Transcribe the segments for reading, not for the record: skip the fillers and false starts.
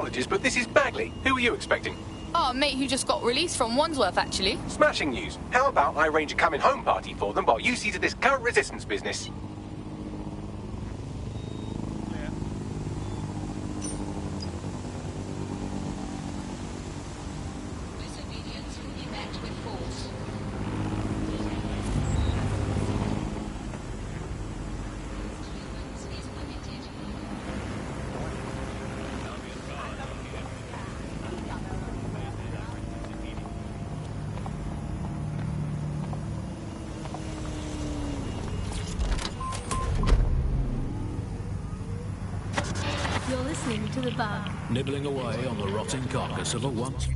Apologies, but this is Bagley. Who are you expecting? Oh, a mate who just got released from Wandsworth, actually. Smashing news. How about I arrange a coming-home party for them while you see to this current resistance business? Disobedience will be met with force. Clearance is limited. You're listening to The Bug. Nibbling away on the rotting carcass of a once...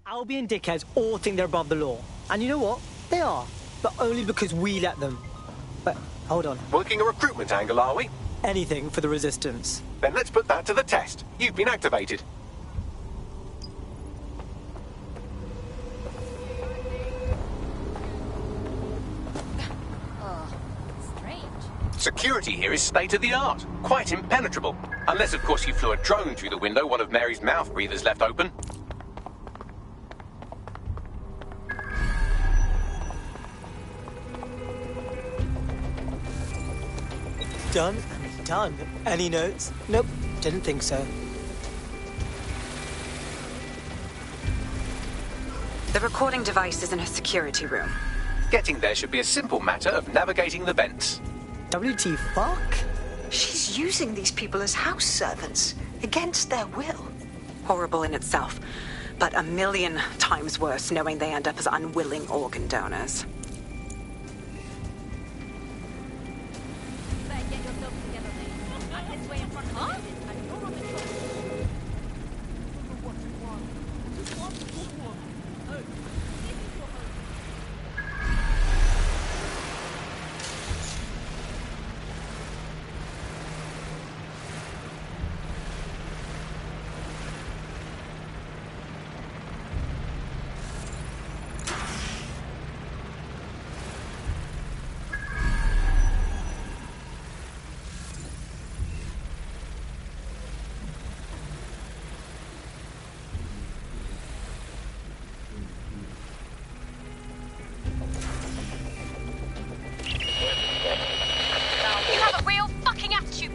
Albion dickheads all think they're above the law. And you know what? They are. But only because we let them. But, hold on. Working a recruitment angle, are we? Anything for the Resistance. Then let's put that to the test. You've been activated. Strange. Security here is state-of-the-art. Quite impenetrable. Unless, of course, you flew a drone through the window one of Mary's mouth breathers left open. Done and done. Any notes? Nope, didn't think so. The recording device is in her security room. Getting there should be a simple matter of navigating the vents. WT fuck? She's using these people as house servants, against their will. Horrible in itself, but a million times worse knowing they end up as unwilling organ donors.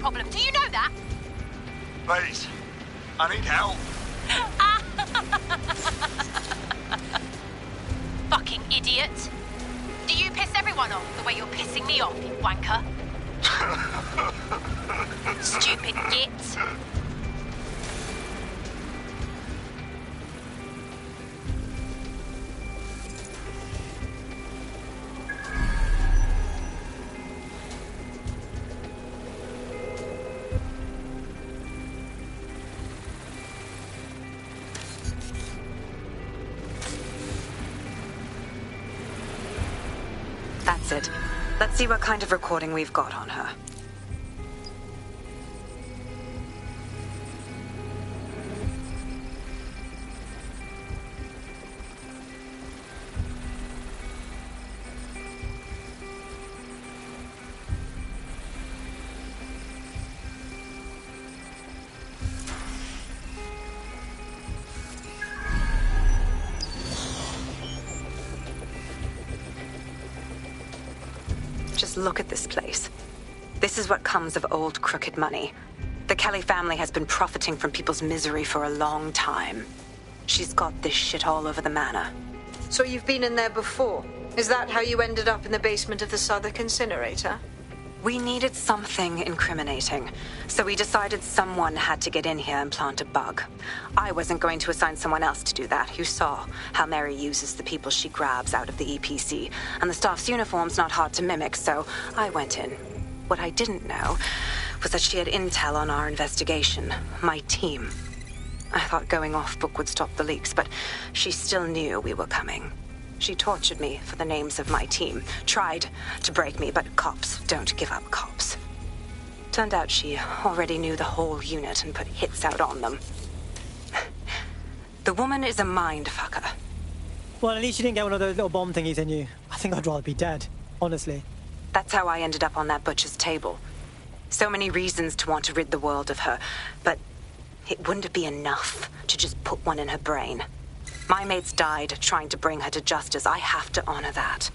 Problem. Do you know that? Please, I need help. Fucking idiot. Do you piss everyone off the way you're pissing me off, you wanker? Stupid git. That's it. Let's see what kind of recording we've got on her. Just look at this place. This is what comes of old crooked money. The Kelly family has been profiting from people's misery for a long time. She's got this shit all over the manor. So you've been in there before? Is that how you ended up in the basement of the Southwark incinerator? We needed something incriminating, so we decided someone had to get in here and plant a bug. I wasn't going to assign someone else to do that. You saw how Mary uses the people she grabs out of the EPC, and the staff's uniform's not hard to mimic, so I went in. What I didn't know was that she had intel on our investigation, my team. I thought going off book would stop the leaks, but she still knew we were coming. She tortured me for the names of my team, tried to break me, but cops don't give up cops. Turned out she already knew the whole unit and put hits out on them. The woman is a mind fucker. Well, at least you didn't get one of those little bomb thingies in you. I think I'd rather be dead, honestly. That's how I ended up on that butcher's table. So many reasons to want to rid the world of her, but it wouldn't be enough to just put one in her brain. My mates died trying to bring her to justice. I have to honor that.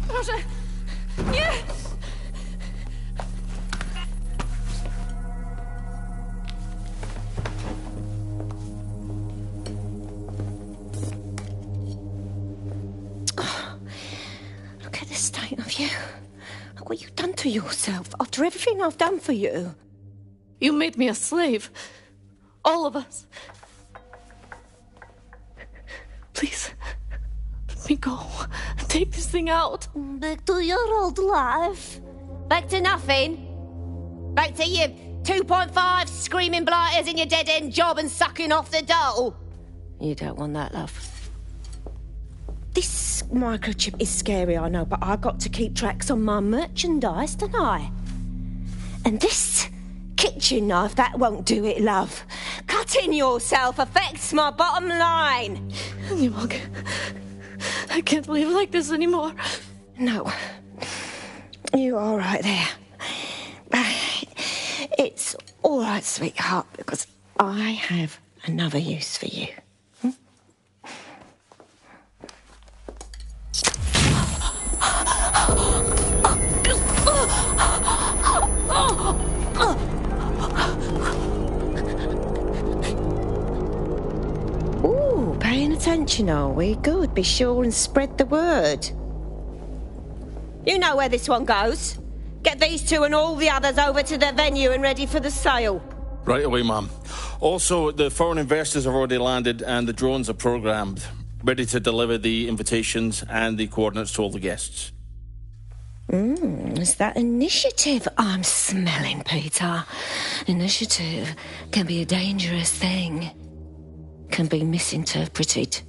Proszę! Nie! Look at the state of you. Look what you've done to yourself after everything I've done for you. You made me a slave. All of us. Please, let me go. Take this thing out. Back to your old life. Back to nothing. Back to you 2.5 screaming blighters in your dead-end job and sucking off the dole. You don't want that, love. This microchip is scary, I know, but I got to keep tracks on my merchandise, don't I? And this kitchen knife, that won't do it, love. Cutting yourself affects my bottom line. Look, I can't live like this anymore. No. You're all right there. It's all right, sweetheart, because I have another use for you. Ooh, paying attention, are we? Good. Be sure and spread the word. You know where this one goes. Get these two and all the others over to their venue and ready for the sale. Right away, Ma'am. Also, the foreign investors have already landed and the drones are programmed, ready to deliver the invitations and the coordinates to all the guests. It's that initiative I'm smelling, Peter. Initiative can be a dangerous thing. Can be misinterpreted.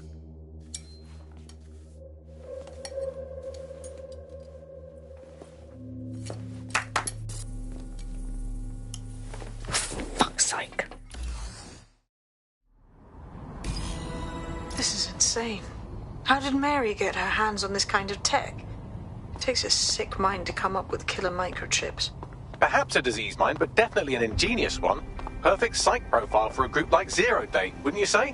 Fuck's sake. This is insane. How did Mary get her hands on this kind of tech? It takes a sick mind to come up with killer microchips. Perhaps a disease mind, but definitely an ingenious one. Perfect psych profile for a group like Zero Day, wouldn't you say?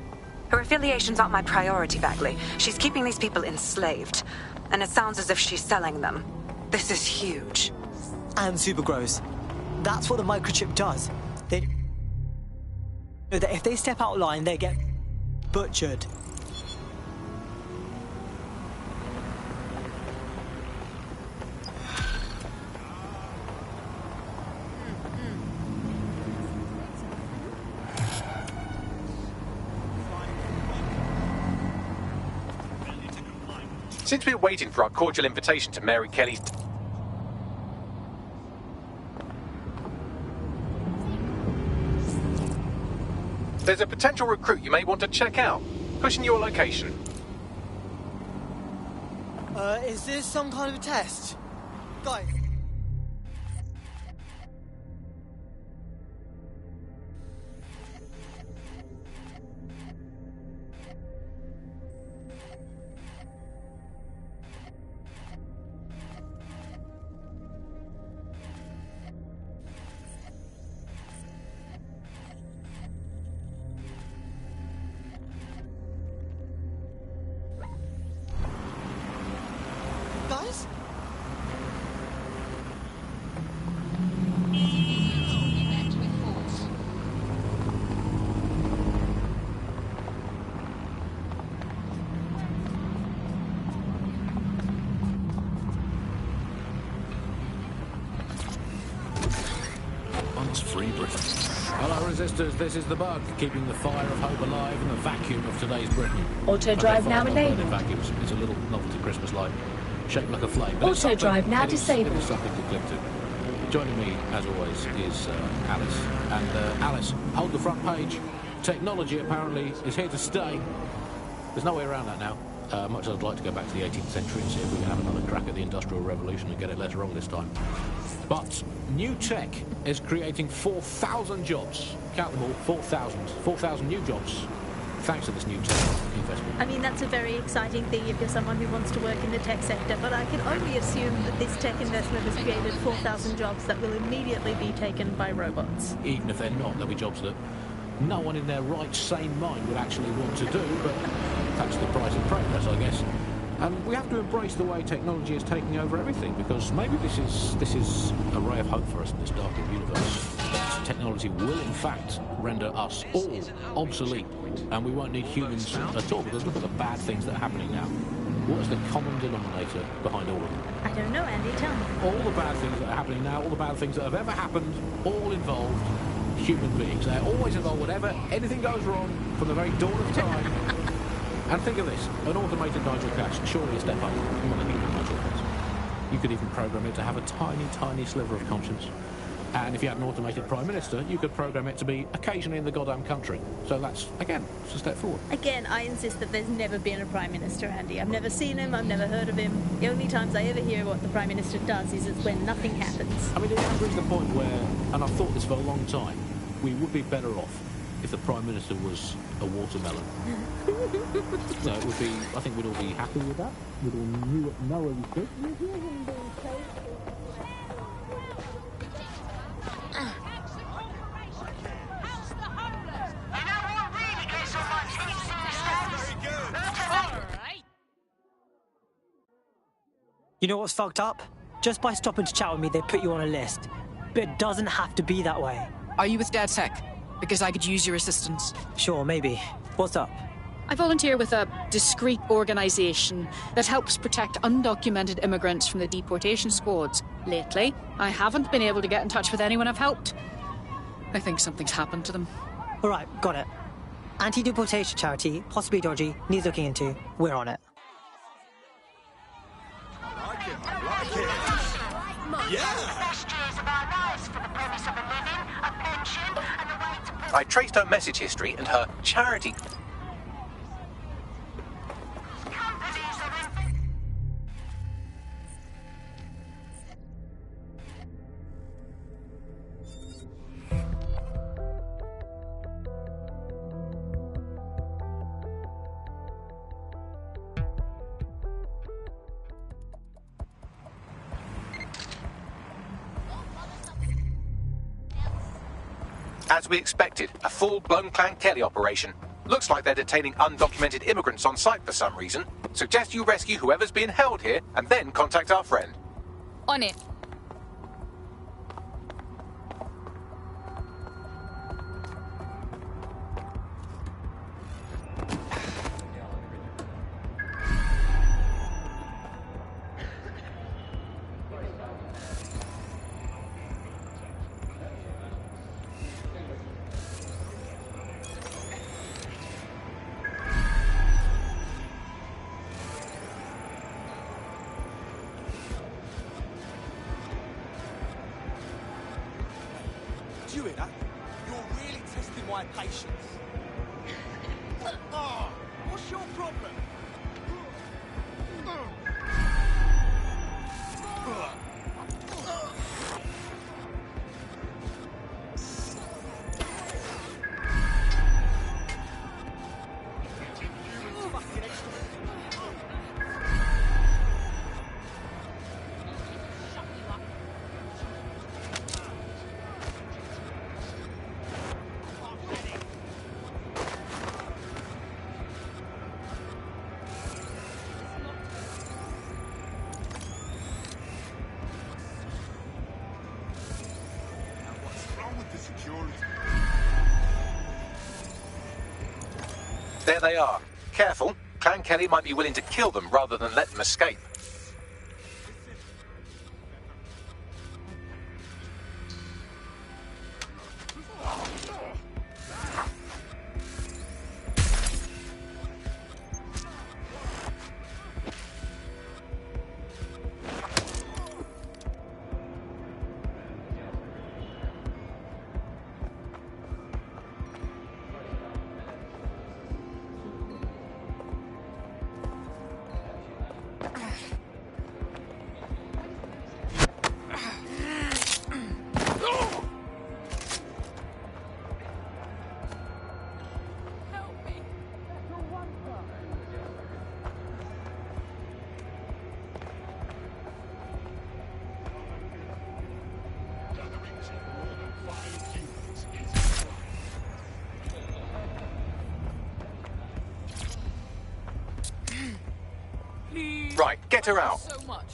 Her affiliations aren't my priority, Bagley. She's keeping these people enslaved. And it sounds as if she's selling them. This is huge. And super gross. That's what the microchip does. They know that if they step out of line, they get butchered. Since we're waiting for our cordial invitation to Mary Kelly's... There's a potential recruit you may want to check out. Pushing your location. Is this some kind of a test? Guys. Resistors, this is the bug, keeping the fire of hope alive in the vacuum of today's Britain. Auto drive now enabled. Vacuums. It's a little novelty Christmas light, shaped like a flame. Auto drive now disabled. It's something to clip to. Joining me, as always, is Alice. And Alice, hold the front page. Technology apparently is here to stay. There's no way around that now. Much as I'd like to go back to the 18th century and see if we can have another crack at the Industrial Revolution and get it less wrong this time. But new tech is creating 4,000 jobs. Count them all, 4,000. 4,000 new jobs, thanks to this new tech investment. I mean, that's a very exciting thing if you're someone who wants to work in the tech sector, but I can only assume that this tech investment has created 4,000 jobs that will immediately be taken by robots. Even if they're not, there'll be jobs that no one in their right, sane mind would actually want to do, but that's the price of progress, I guess. And we have to embrace the way technology is taking over everything, because maybe this is a ray of hope for us in this darkened universe. Technology will, in fact, render us all obsolete, and we won't need humans at all, because look at the bad things that are happening now. What is the common denominator behind all of them? I don't know, Andy, tell me. All the bad things that are happening now, all the bad things that have ever happened, all involved human beings. They always involve whatever, anything goes wrong from the very dawn of time. And think of this, an automated Nigel Cash, surely a step up. You want to think of Nigel Cash. You could even program it to have a tiny, tiny sliver of conscience. And if you had an automated Prime Minister, you could program it to be occasionally in the goddamn country. So that's, again, it's a step forward. Again, I insist that there's never been a Prime Minister, Andy. I've never seen him, I've never heard of him. The only times I ever hear what the Prime Minister does is it's when nothing happens. I mean, it reaches the point where, and I've thought this for a long time, we would be better off if the Prime Minister was a watermelon. No, it would be, I think we'd all be happy with that. We'd all know where we stood. You know what's fucked up? Just by stopping to chat with me, they put you on a list. But it doesn't have to be that way. Are you with DedSec? Because I could use your assistance. Sure, maybe. What's up? I volunteer with a discreet organisation that helps protect undocumented immigrants from the deportation squads. Lately, I haven't been able to get in touch with anyone I've helped. I think something's happened to them. All right, got it. Anti-deportation charity, possibly dodgy, needs looking into. We're on it. I traced her message history and her charity. As we expected, a full-blown Clan Kelly operation. Looks like they're detaining undocumented immigrants on site for some reason. Suggest you rescue whoever's being held here and then contact our friend. On it. Do you hear that? You're really testing my patience. Oh, what's your problem? There they are. Careful. Clan Kelly might be willing to kill them rather than let them escape. Right, get her out. So much.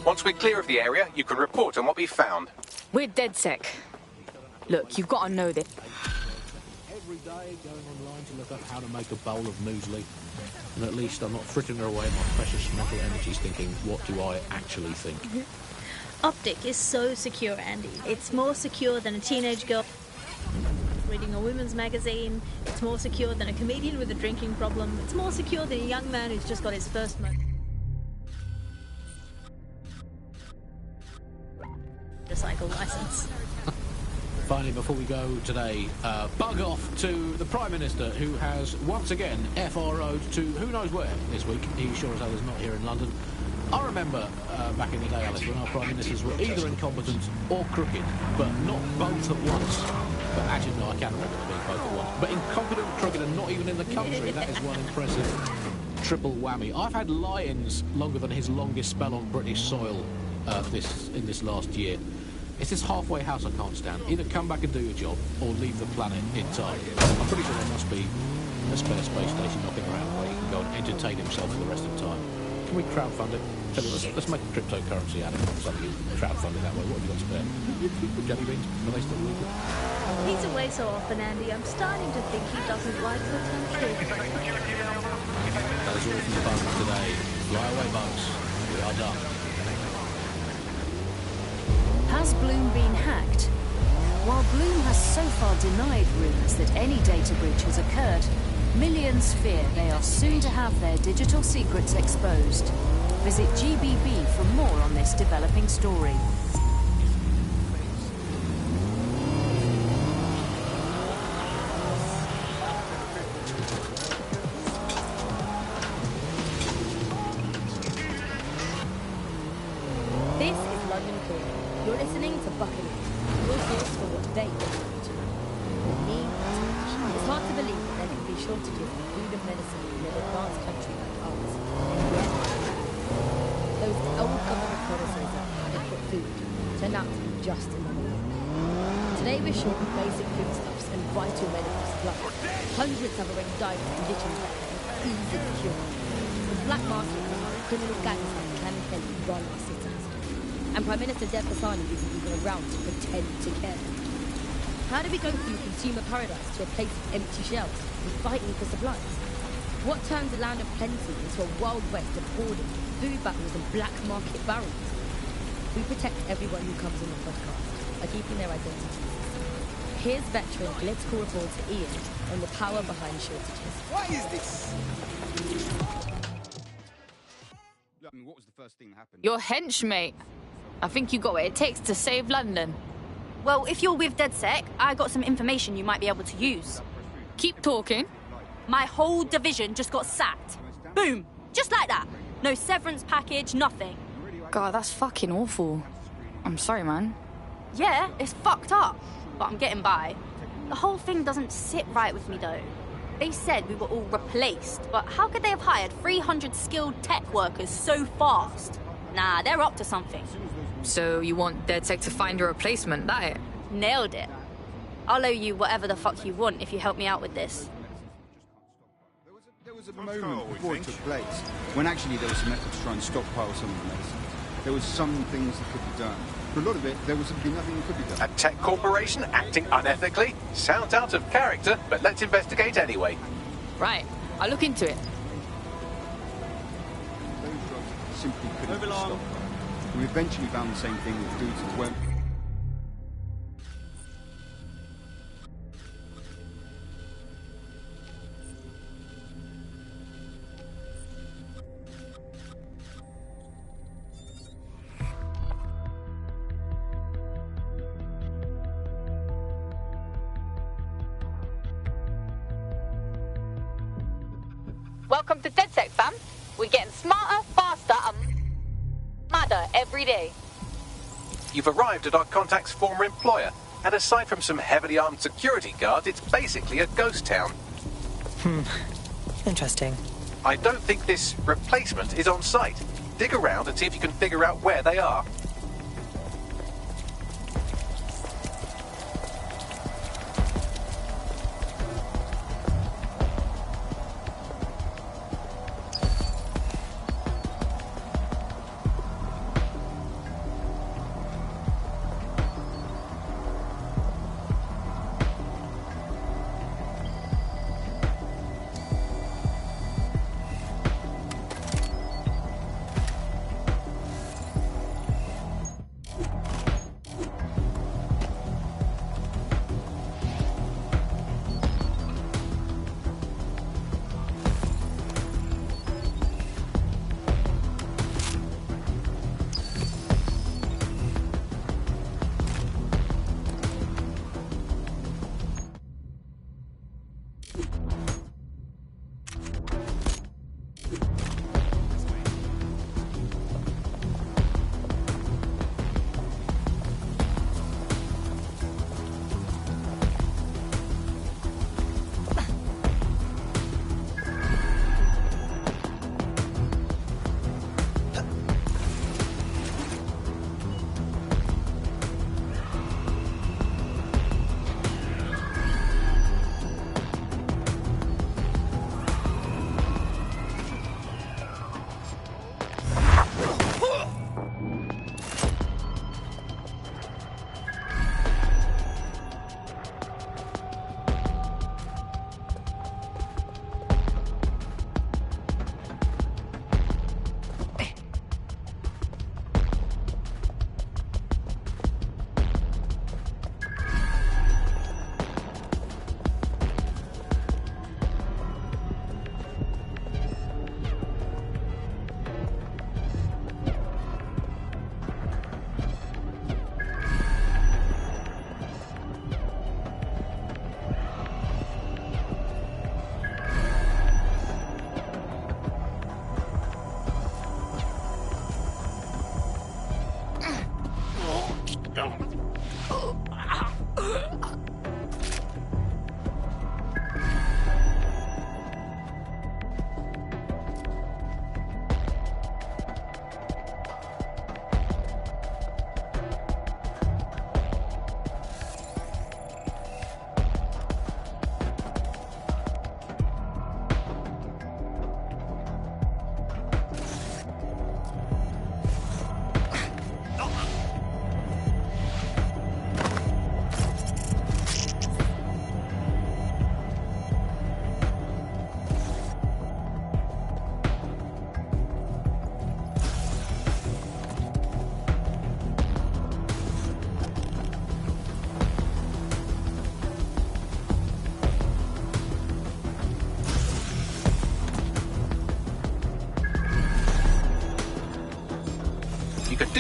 Once we're clear of the area, you can report on what we've found. We're DedSec. Look, you've got to know this. Every day going online to look up how to make a bowl of muesli. And at least I'm not frittering away my precious mental energies thinking, what do I actually think? Optic is so secure, Andy. It's more secure than a teenage girl reading a women's magazine. It's more secure than a comedian with a drinking problem. It's more secure than a young man who's just got his first motorcycle license. Finally, before we go today, bug off to the Prime Minister, who has once again FRO'd to who knows where this week. He sure as hell is not here in London. I remember back in the day, Alice, when our Prime Ministers were either incompetent or crooked, but not both at once. But actually, no, I can remember them being both at once. But incompetent, crooked, and not even in the country. That is one impressive triple whammy. I've had Lions longer than his longest spell on British soil in this last year. It's this halfway house I can't stand. Either come back and do your job, or leave the planet entirely. I'm pretty sure there must be a spare space station knocking around where he can go and entertain himself for the rest of the time. Can we crowdfund it? Tell you what, let's make a cryptocurrency out of it. Something you crowdfund it that way. What have you got spare? Jelly beans? Are they still legal? He's away so often, Andy. I'm starting to think he doesn't like the country. That is all from the bugs today. Fly away, bugs. We are done. Has Bloom been hacked? While Bloom has so far denied rumours that any data breach has occurred, millions fear they are soon to have their digital secrets exposed. Visit GBB for more on this developing story. This is London Calling. You're listening to Buckingham, your source for what they want to know. Me, it's hard to believe that there can be shortages of food and medicine in an advanced country like ours. And yet, those old government promises of adequate food turned out to be just another lie. Today we're short of basic foodstuffs and vital medical supplies. Hundreds have already died of conditions that can be easily cured. The black market and criminal gangs like Clem Kelly run our cities. And Prime Minister Dev Kasani isn't even around to pretend to care. How do we go from consumer paradise to a place of empty shelves and fighting for supplies? What turns a land of plenty into a wild west of hoarding, food battles and black market barons? We protect everyone who comes on the podcast by keeping their identities. Here's veteran political reporter Ian on the power behind shortages. What is this? I mean, what was the first thing that happened? Your hench, mate. I think you got what it takes to save London. Well, if you're with DedSec, I got some information you might be able to use. Keep talking. My whole division just got sacked. Boom. Just like that. No severance package, nothing. God, that's fucking awful. I'm sorry, man. Yeah, it's fucked up. But I'm getting by. The whole thing doesn't sit right with me, though. They said we were all replaced, but how could they have hired 300 skilled tech workers so fast? Nah, they're up to something. So you want DedSec to find a replacement, that it? Nailed it. I'll owe you whatever the fuck you want if you help me out with this. There was a moment before it took place when actually there was an effort to try and stockpile some of the medicines. There was some things that could be done. For a lot of it, there was simply nothing that could be done. A tech corporation acting unethically? Sounds out of character, but let's investigate anyway. Right, I'll look into it. Those drugs simply couldn't be stopped. We eventually found the same thing with dudes as well. Welcome to DedSec, fam. We're getting smarter, faster, and madder every day. You've arrived at our contact's former employer, and aside from some heavily armed security guards, it's basically a ghost town. Interesting. I don't think this replacement is on site. Dig around and see if you can figure out where they are.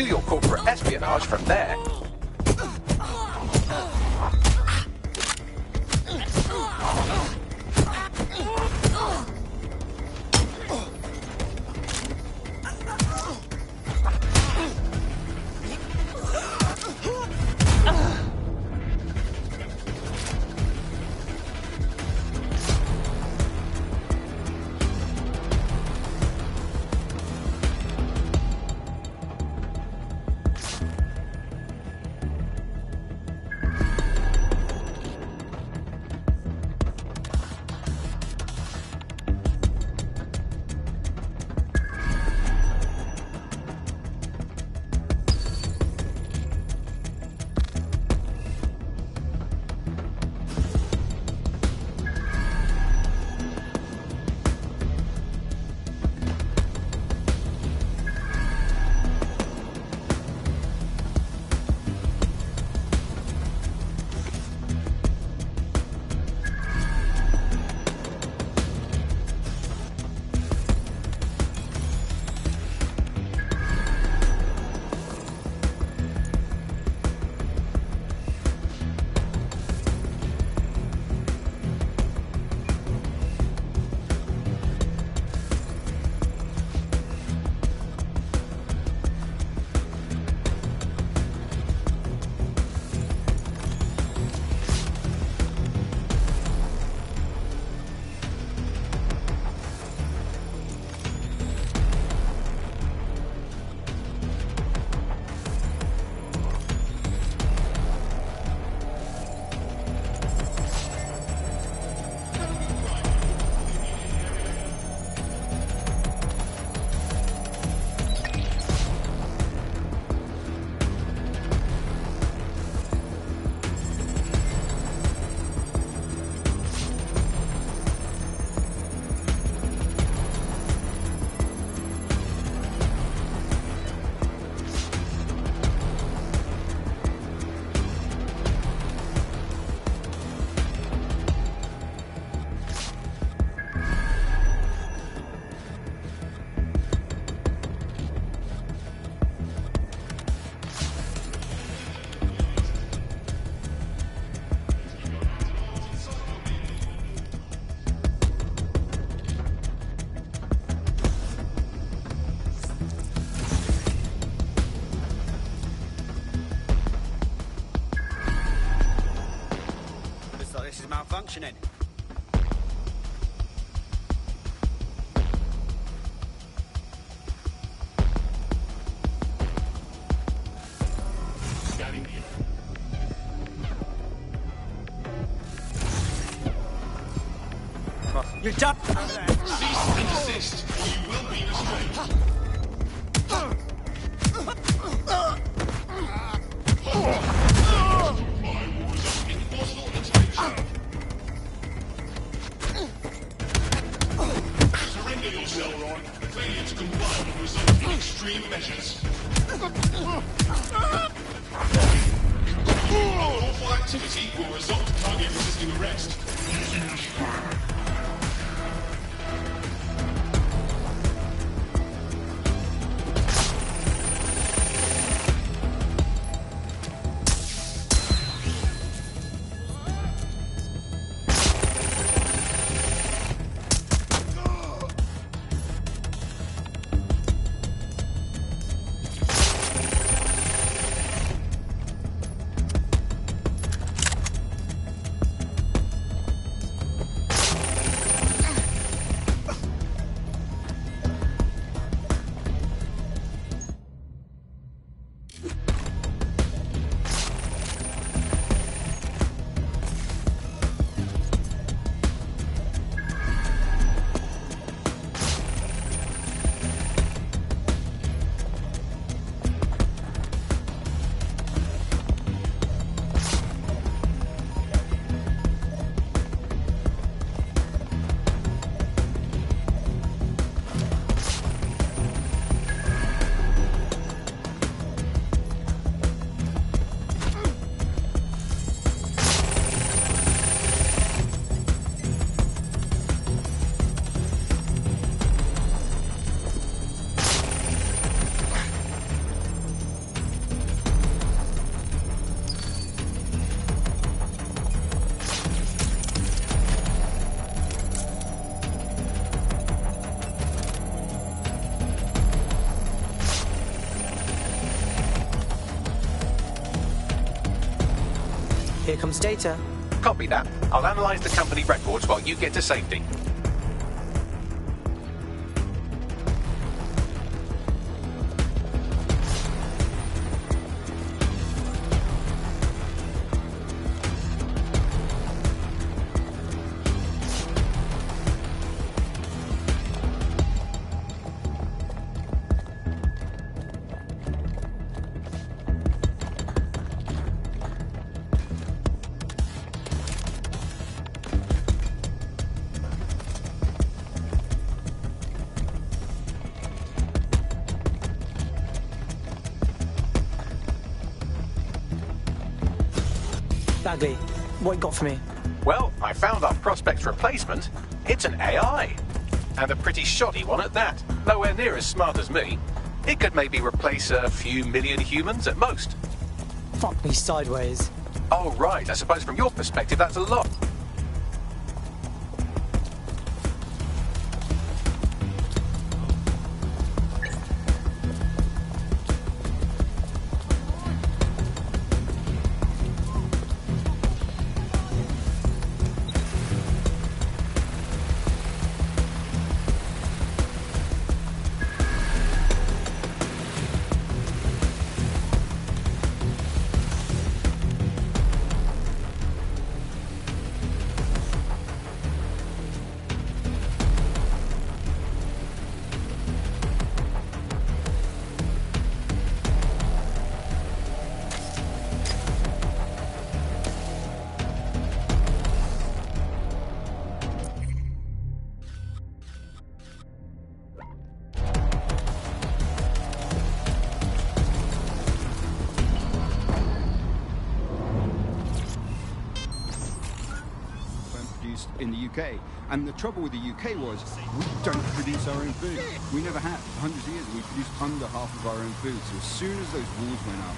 do your corporate espionage from there. malfunctioning. You're done. Cease and desist, or you will be restrained. Surrender yourself, Ron. Failure to comply will result in extreme measures. Unlawful activity will result in target resisting arrest. Here comes Data. Copy that. I'll analyze the company records while you get to safety. Bagley, what you got for me? Well, I found our prospect's replacement. It's an AI. And a pretty shoddy one at that. Nowhere near as smart as me. It could maybe replace a few million humans at most. Fuck me sideways. Oh, right. I suppose from your perspective, that's a lot. In the UK. And the trouble with the UK was we don't produce our own food. We never have. For hundreds of years, we produced under half of our own food. So as soon as those walls went up,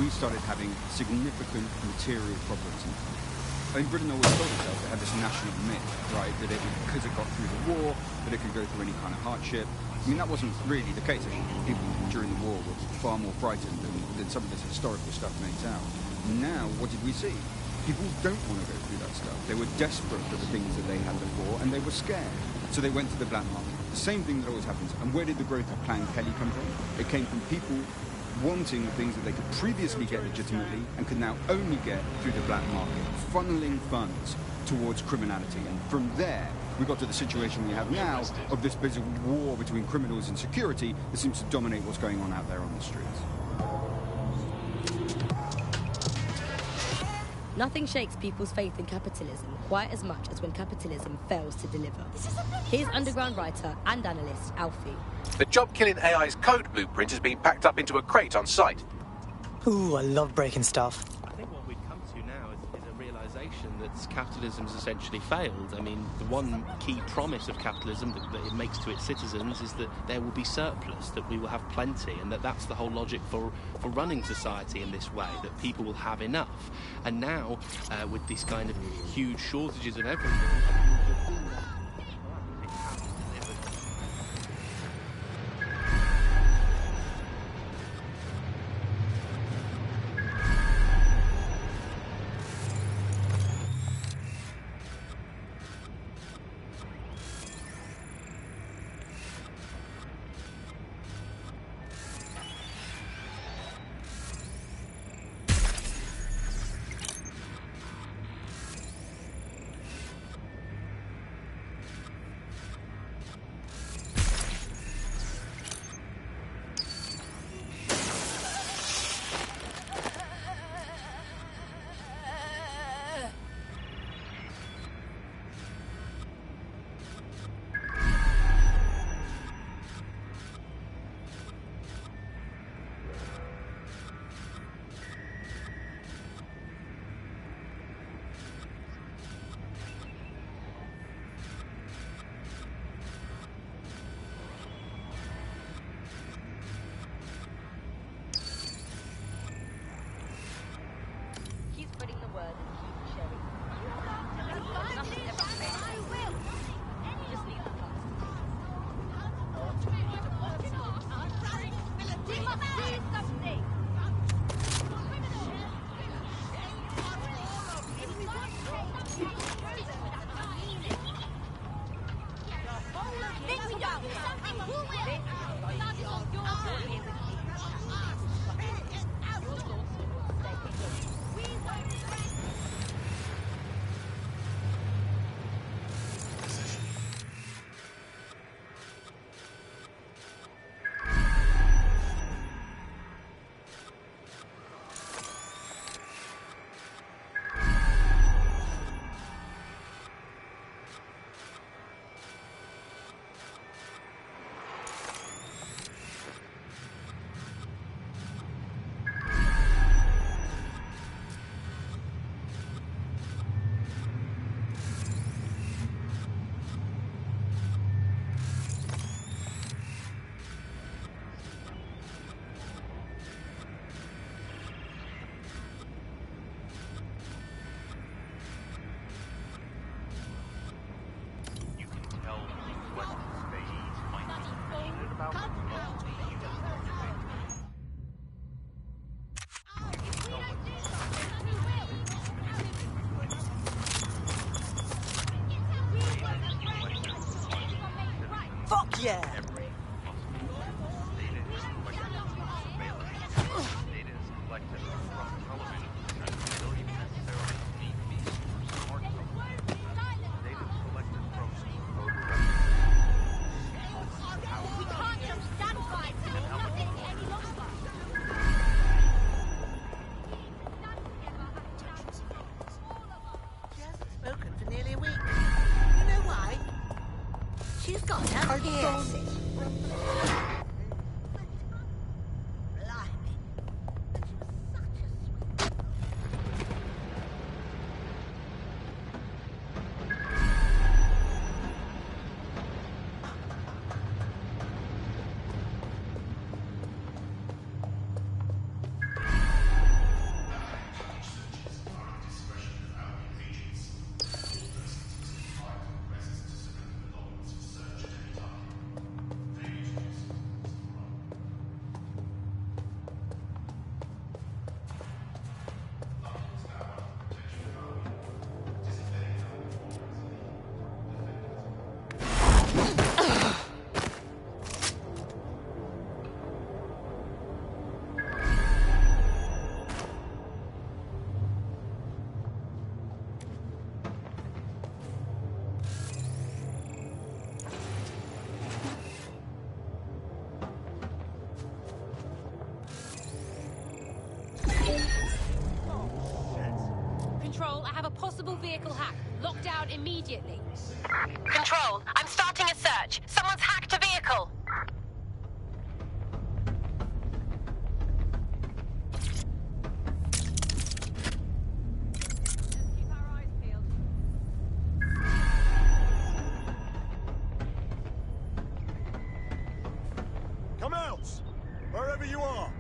we started having significant material problems. I mean, Britain always told itself it had this national myth, right, that because it got through the war, that it could go through any kind of hardship. I mean, that wasn't really the case. Actually, people during the war were far more frightened than some of this historical stuff makes out. Now, what did we see? People don't want to go through that stuff. They were desperate for the things that they had before, and they were scared. So they went to the black market. The same thing that always happens. And where did the growth of Clan Kelly come from? It came from people wanting the things that they could previously get legitimately and could now only get through the black market, funneling funds towards criminality. And from there, we got to the situation we have now of this bit of war between criminals and security that seems to dominate what's going on out there on the streets. Nothing shakes people's faith in capitalism quite as much as when capitalism fails to deliver. Here's underground writer and analyst Alfie. The job-killing AI's code blueprint has been packed up into a crate on site. Ooh, I love breaking stuff. I think what we've come to now is a realization that capitalism's essentially failed. I mean, the one key promise of capitalism that it makes to its citizens is that there will be surplus, that we will have plenty, and that's the whole logic for running society in this way, that people will have enough. And now, with these kind of huge shortages of everything, think we don't. Something will win. Blood is on your side. Fuck yeah! Spoken for nearly a week. You know why? She's got LDS. Control, I have a possible vehicle hack. Lock down immediately. Control, I'm starting a search. Someone's hacked a vehicle. Come out! Wherever you are!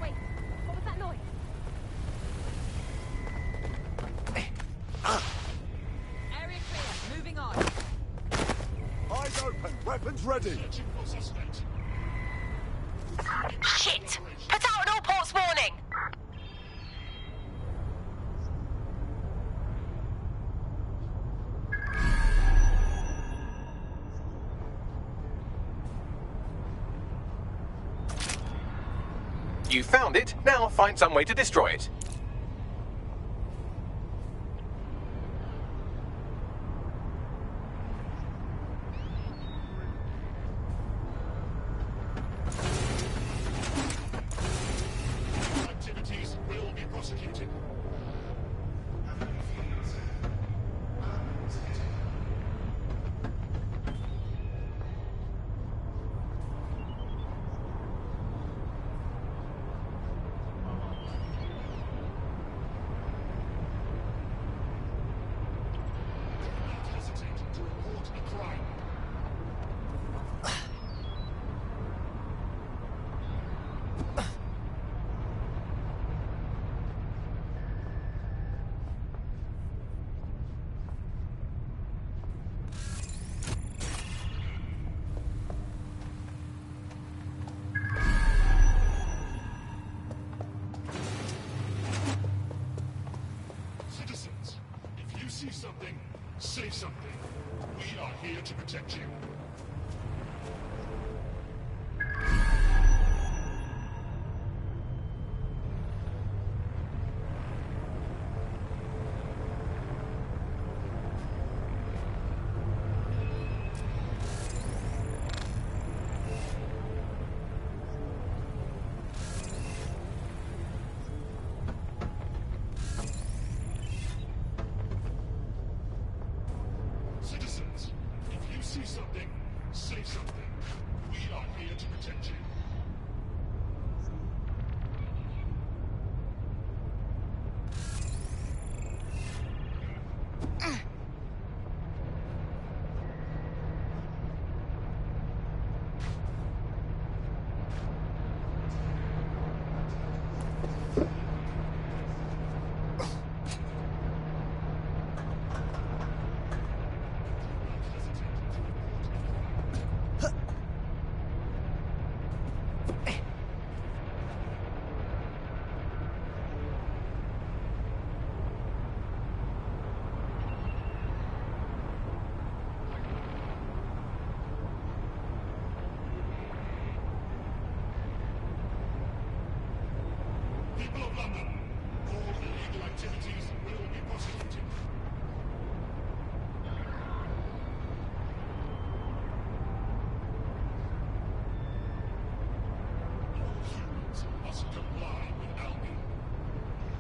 Wait, what was that noise? Area clear, moving on. Eyes open, weapons ready! Shit! Put out an all-ports warning! You found it, now find some way to destroy it. Activities will be prosecuted. see something, say something. We are here to protect you. Citizens, if you see something, say something. We are here to protect you. People of London, all illegal activities will be prosecuted.